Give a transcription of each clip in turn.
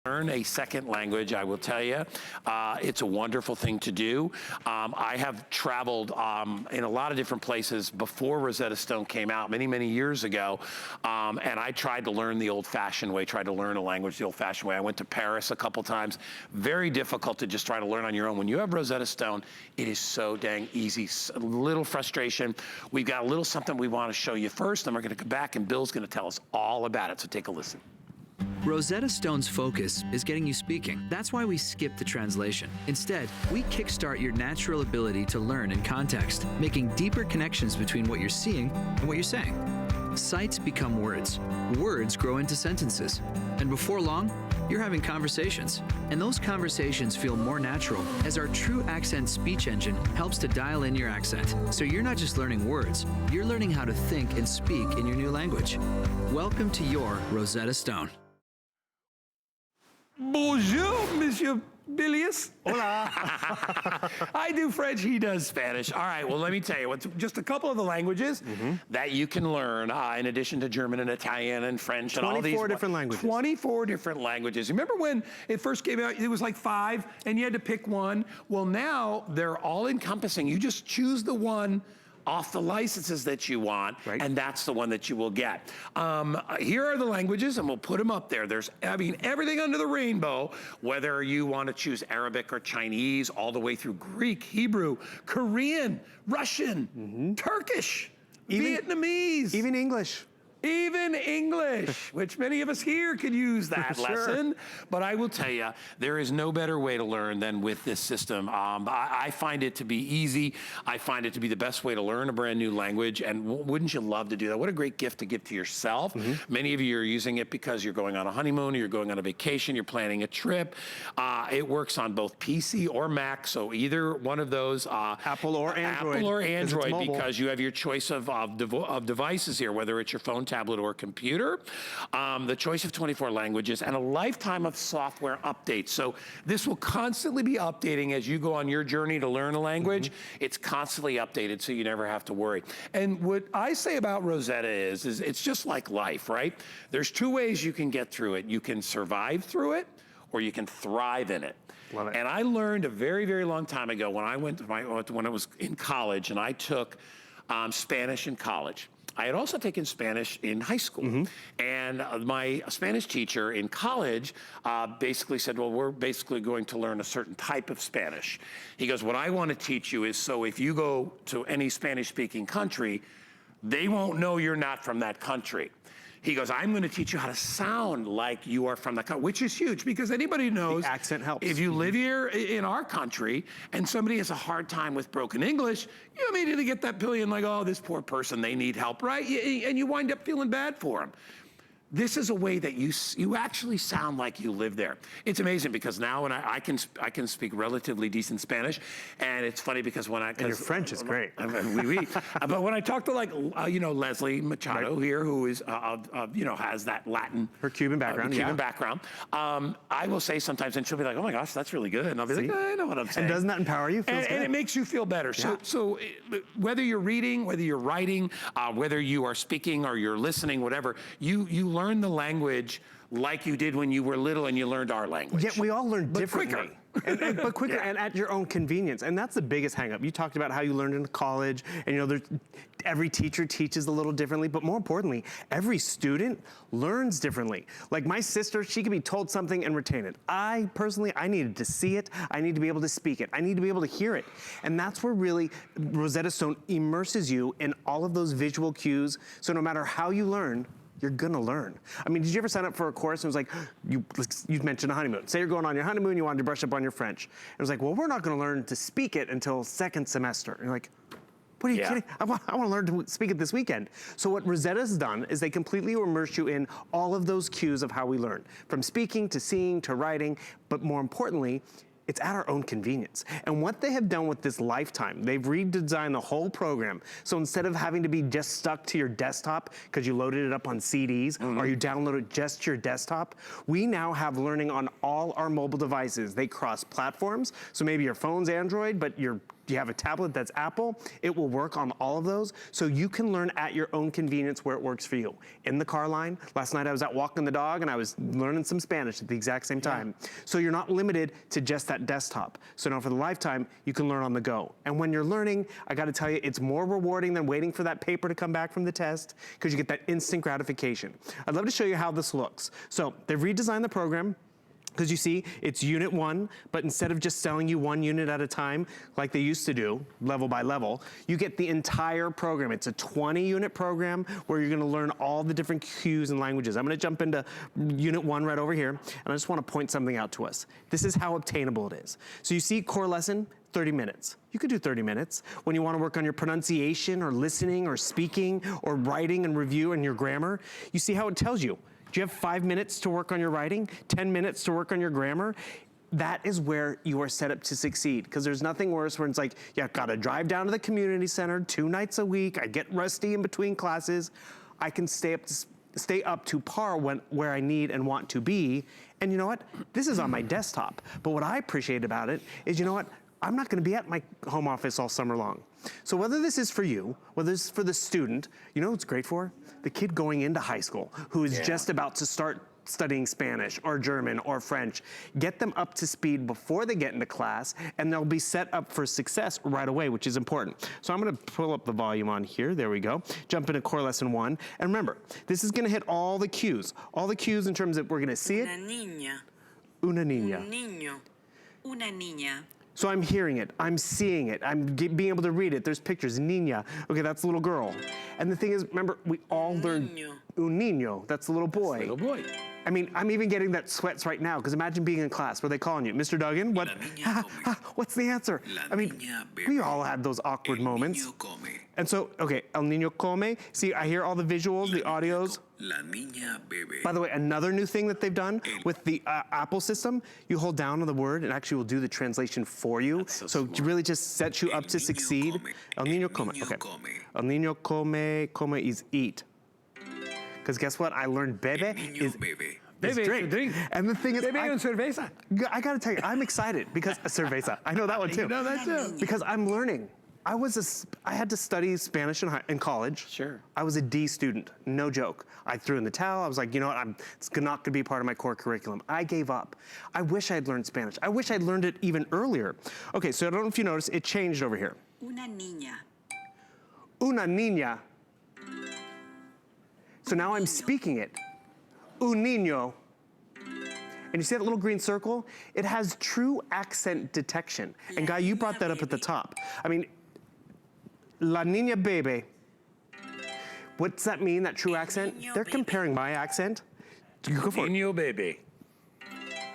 Learn a second language, I will tell you. It's a wonderful thing to do. I have traveled in a lot of different places before Rosetta Stone came out many, many years ago. And I tried to learn the old-fashioned way, tried to learn a language the old-fashioned way. I went to Paris a couple times. Very difficult to just try to learn on your own. When you have Rosetta Stone, it is so dang easy. A little frustration. We've got a little something we want to show you first, and we're going to come back, and Bill's going to tell us all about it. So take a listen. Rosetta Stone's focus is getting you speaking. That's why we skip the translation. Instead, we kickstart your natural ability to learn in context, making deeper connections between what you're seeing and what you're saying. Sights become words. Words grow into sentences. And before long, you're having conversations. And those conversations feel more natural as our True Accent speech engine helps to dial in your accent. So you're not just learning words, you're learning how to think and speak in your new language. Welcome to your Rosetta Stone. Bonjour, Monsieur Bilius. Hola. I do French, he does Spanish. All right, well, let me tell you, what's just a couple of the languages that you can learn in addition to German and Italian and French and all these. 24 different languages. 24 different languages. Remember when it first came out, it was like 5 and you had to pick one? Well, now they're all encompassing. You just choose the one off the licenses that you want, and that's the one that you will get. Here are the languages, and we'll put them up there. There's, I mean, everything under the rainbow, whether you want to choose Arabic or Chinese, all the way through Greek, Hebrew, Korean, Russian, Turkish, Vietnamese. Even English. Even English, which many of us here could use that lesson. But I will tell you, there is no better way to learn than with this system. I find it to be easy. I find it to be the best way to learn a brand new language. And wouldn't you love to do that? What a great gift to give to yourself. Many of you are using it because you're going on a honeymoon, or you're going on a vacation, you're planning a trip. It works on both PC or Mac, so either one of those. Apple or Android. Apple or Android, because you have your choice of devices here, whether it's your phone, tablet, or computer, the choice of 24 languages, and a lifetime of software updates. So this will constantly be updating as you go on your journey to learn a language. It's constantly updated, so you never have to worry. And what I say about Rosetta is it's just like life, right? There's 2 ways you can get through it. You can survive through it, or you can thrive in it. Love it. And I learned a very, very long time ago when I was in college, and I took Spanish in college. I had also taken Spanish in high school. And my Spanish teacher in college basically said, well, we're basically going to learn a certain type of Spanish. He goes, what I want to teach you is, so if you go to any Spanish-speaking country, they won't know you're not from that country. He goes, I'm going to teach you how to sound like you are from the country, which is huge, because anybody knows the accent helps. If you live here in our country and somebody has a hard time with broken English, you immediately get that feeling like, oh, this poor person, they need help, right? And you wind up feeling bad for them. This is a way that you actually sound like you live there. It's amazing, because now when I can speak relatively decent Spanish, and it's funny because when and your French is great. But when I talk to Leslie Machado here, who is has that Latin, her Cuban background, background, I will say sometimes, and she'll be like, oh my gosh, that's really good, and I'll be like, I know what I'm saying. And doesn't that empower you? And it makes you feel better. So whether you're reading, whether you're writing, whether you are speaking or you're listening, whatever, you learn the language like you did when you were little and you learned our language. Yet we all learn differently. Quicker. But quicker and at your own convenience. And that's the biggest hang up. You talked about how you learned in college, and every teacher teaches a little differently, but more importantly, every student learns differently. Like my sister, she could be told something and retain it. I personally needed to see it. I need to be able to speak it. I need to be able to hear it. And that's where really Rosetta Stone immerses you in all of those visual cues. So no matter how you learn, you're gonna learn. I mean, did you ever sign up for a course and it was like, you mentioned a honeymoon. Say you're going on your honeymoon, you wanted to brush up on your French. It was like, well, we're not gonna learn to speak it until 2nd semester. And you're like, what are you kidding? I want to learn to speak it this weekend. So what Rosetta's done is they completely immerse you in all of those cues of how we learn, from speaking to seeing to writing, but more importantly, it's at our own convenience. And what they have done with this lifetime, they've redesigned the whole program. So instead of having to be just stuck to your desktop because you loaded it up on CDs or you downloaded just to your desktop, we now have learning on all our mobile devices. They cross platforms. So maybe your phone's Android, but your you have a tablet that's Apple, it will work on all of those. So you can learn at your own convenience where it works for you. In the car line, last night I was out walking the dog and I was learning some Spanish at the exact same time. So you're not limited to just that desktop. So now for the lifetime, you can learn on the go. And when you're learning, I gotta tell you, it's more rewarding than waiting for that paper to come back from the test, because you get that instant gratification. I'd love to show you how this looks. So they've redesigned the program, because you see, it's unit 1, but instead of just selling you 1 unit at a time, like they used to do, level by level, you get the entire program. It's a 20-unit program where you're gonna learn all the different cues and languages. I'm gonna jump into unit 1 right over here, and I just wanna point something out to us. This is how obtainable it is. So you see, core lesson, 30 minutes. You could do 30 minutes. When you wanna work on your pronunciation or listening or speaking or writing and review and your grammar, you see how it tells you. Do you have 5 minutes to work on your writing? 10 minutes to work on your grammar? That is where you are set up to succeed, because there's nothing worse when it's like, yeah, I've gotta drive down to the community center 2 nights a week, I get rusty in between classes. I can stay up to par where I need and want to be. And you know what? This is on my desktop. But what I appreciate about it is, you know what? I'm not gonna be at my home office all summer long. So whether this is for you, whether this is for the student, you know what it's great for? The kid going into high school who is just about to start studying Spanish or German or French. Get them up to speed before they get into class, and they'll be set up for success right away, which is important. So I'm gonna pull up the volume on here, there we go. Jump into core lesson 1. And remember, this is gonna hit all the cues in terms of we're gonna see it. Una niña. Una niña. Un niño. Una niña. So I'm hearing it, I'm seeing it, I'm being able to read it. There's pictures, niña. Okay, that's a little girl. And the thing is, remember, we all learned Niño. un niño, that's a little boy. Little boy. I mean, I'm even getting that sweats right now, because imagine being in class, what are they calling you? Mr. Duggan, what? La niña come. What's the answer? La I mean, niña we bebe. all had those awkward moments. Niño come. And so, okay, el niño come. See, I hear all the visuals, the audios. La niña bebe. By the way, another new thing that they've done with the Apple system, you hold down on the word and actually will do the translation for you. so So it smart. really just sets you up to niño succeed. come. El niño El come. niño Okay. come. El niño come is eat. Because guess what? I learned bebe Niño is bebe. Drink. And the thing is, Bebe and cerveza. I gotta tell you, I'm excited because cerveza. I know that one too. You know that too. Because I'm learning. I had to study Spanish in college. Sure. I was a D student, no joke. I threw in the towel. I was like, you know what? It's not gonna be part of my core curriculum. I gave up. I wish I had learned Spanish. I wish I'd learned it even earlier. Okay, so I don't know if you noticed, it changed over here. Una niña. Una niña. So now I'm speaking it. Un niño. And you see that little green circle? It has true accent detection. And Guy, you brought that up at the top. I mean, la niña bebe. What's that mean, that true accent? niño They're bebe. comparing my accent. You go for it. Niño baby.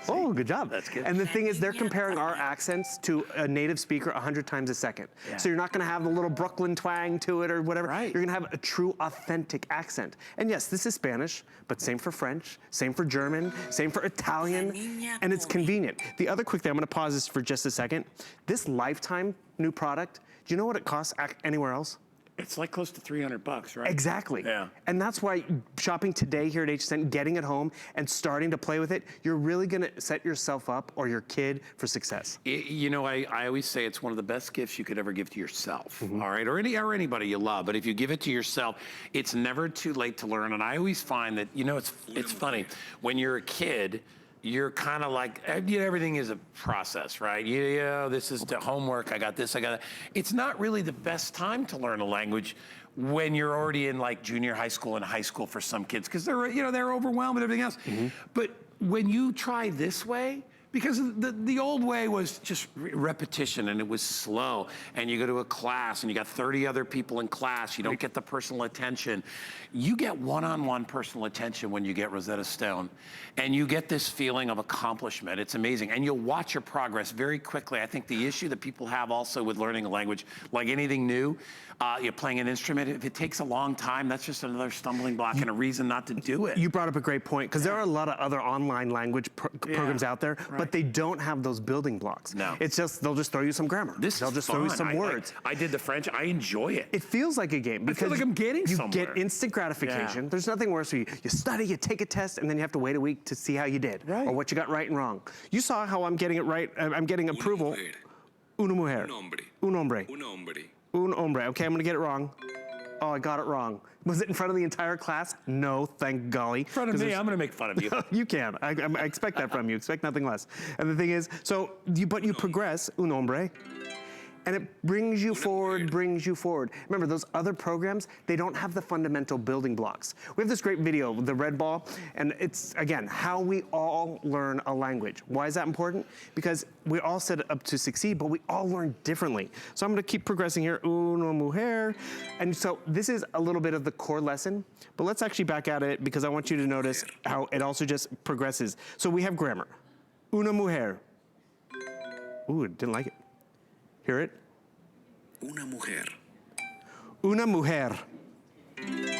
Oh, good job. That's good. And the thing is, they're comparing our accents to a native speaker 100 times a second. Yeah. So you're not gonna have the little Brooklyn twang to it or whatever. Right. You're gonna have a true, authentic accent. And yes, this is Spanish, but same for French, same for German, same for Italian, and it's convenient. The other quick thing, I'm gonna pause this for just a second. This lifetime new product, do you know what it costs anywhere else? It's like close to $300, right? Exactly. Yeah. And that's why shopping today here at HSN, getting it home and starting to play with it, you're really gonna set yourself up or your kid for success. You know, I always say it's one of the best gifts you could ever give to yourself, Mm-hmm. all right? Or anybody you love. But if you give it to yourself, it's never too late to learn. And I always find that, you know, it's funny. When you're a kid, you're kind of like, you know, everything is a process, right? Yeah, this is the homework, I got this, I got that. It's not really the best time to learn a language when you're already in like junior high school and high school for some kids, because they're, you know, they're overwhelmed and everything else. But when you try this way, because the old way was just repetition and it was slow, and you go to a class and you got 30 other people in class, you don't get the personal attention. You get one-on-one personal attention when you get Rosetta Stone, and you get this feeling of accomplishment. It's amazing, and you'll watch your progress very quickly. I think the issue that people have also with learning a language, like anything new, you're playing an instrument, if it takes a long time, that's just another stumbling block and a reason not to do it. You brought up a great point, because there are a lot of other online language programs out there, but they don't have those building blocks. No. It's just, they'll just throw you some grammar. This they'll is just throw you fun. some words. I did the French, I enjoy it. It feels like a game because like I'm getting you somewhere. get instant gratification. Yeah. There's nothing worse for you. You study, you take a test, and then you have to wait a week to see how you did Right. or what you got right and wrong. You saw how I'm getting it right. I'm getting approval. Una mujer. Un hombre. Un hombre. Un hombre. Un hombre. Okay, I'm gonna get it wrong. Oh, I got it wrong. Was it in front of the entire class? No, thank golly. In front of me, I'm going to make fun of you. You can. I expect that from you. Expect nothing less. And the thing is, but you progress, un hombre, and it brings you forward, brings you forward. Remember, those other programs, they don't have the fundamental building blocks. We have this great video, the red ball, and it's, again, how we all learn a language. Why is that important? Because we're all set up to succeed, but we all learn differently. So I'm gonna keep progressing here, una mujer. And so this is a little bit of the core lesson, but let's actually back at it because I want you to notice how it also just progresses. So we have grammar. Una mujer. Ooh, didn't like it. Hear it? Una mujer. Una mujer.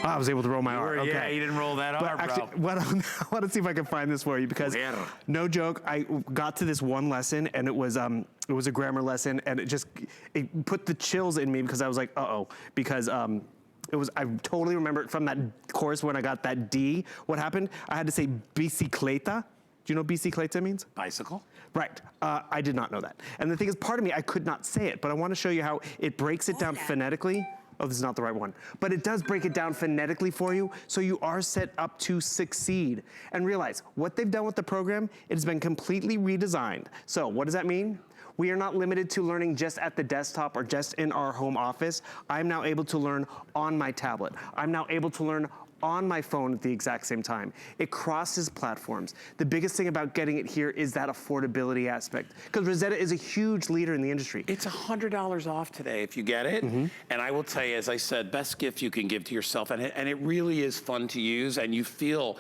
I was able to roll my R. Okay. Yeah, you didn't roll that But R, actually, bro. I want to see if I can find this for you because, Mujer. no joke, I got to this one lesson and it was a grammar lesson and it put the chills in me because I was like, uh-oh, because I totally remember it from that course when I got that D. What happened? I had to say bicicleta. Do you know what bicicleta means? Bicycle? Right. I did not know that. And the thing is, part of me, I could not say it, but I want to show you how it breaks it down phonetically. Oh, this is not the right one. But it does break it down phonetically for you, so you are set up to succeed. And realize, what they've done with the program, it has been completely redesigned. So what does that mean? We are not limited to learning just at the desktop or just in our home office. I'm now able to learn on my tablet. I'm now able to learn on my phone at the exact same time. It crosses platforms. The biggest thing about getting it here is that affordability aspect, because Rosetta is a huge leader in the industry. It's $100 off today if you get it. And I will tell you, as I said, best gift you can give to yourself. And it really is fun to use, and you feel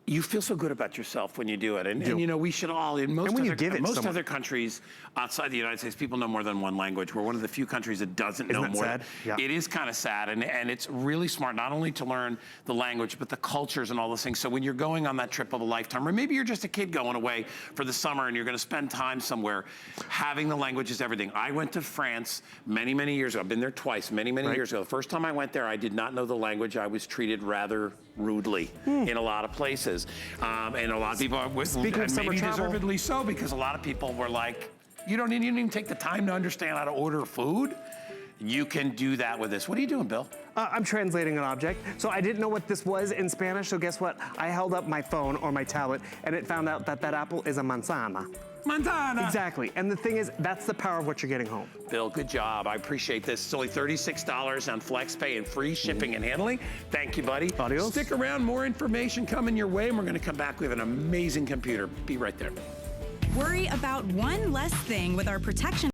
so good about yourself when you do it. And you know, we should all, in most, other countries outside the United States, people know more than one language. We're one of the few countries that doesn't know more. Sad? Yeah. It is kind of sad, and it's really smart, not only to learn the language, but the cultures and all those things. So when you're going on that trip of a lifetime, or maybe you're just a kid going away for the summer and you're gonna spend time somewhere, having the language is everything. I went to France many, many years ago. I've been there twice, many, many years ago. The first time I went there, I did not know the language. I was treated rather rudely in a lot of places. And a lot of people, Speaking of summer maybe travel, deservedly so, because a lot of people were like, you didn't even take the time to understand how to order food. You can do that with this. What are you doing, Bill? I'm translating an object. So I didn't know what this was in Spanish, so guess what? I held up my phone or my tablet, and it found out that apple is a manzana. Manzana. Exactly. And the thing is, that's the power of what you're getting home. Bill, good job. I appreciate this. It's only $36 on FlexPay and free shipping and handling. Thank you, buddy. Adios. Stick around. More information coming your way, and we're going to come back. We have an amazing computer. Be right there. Worry about one less thing with our protection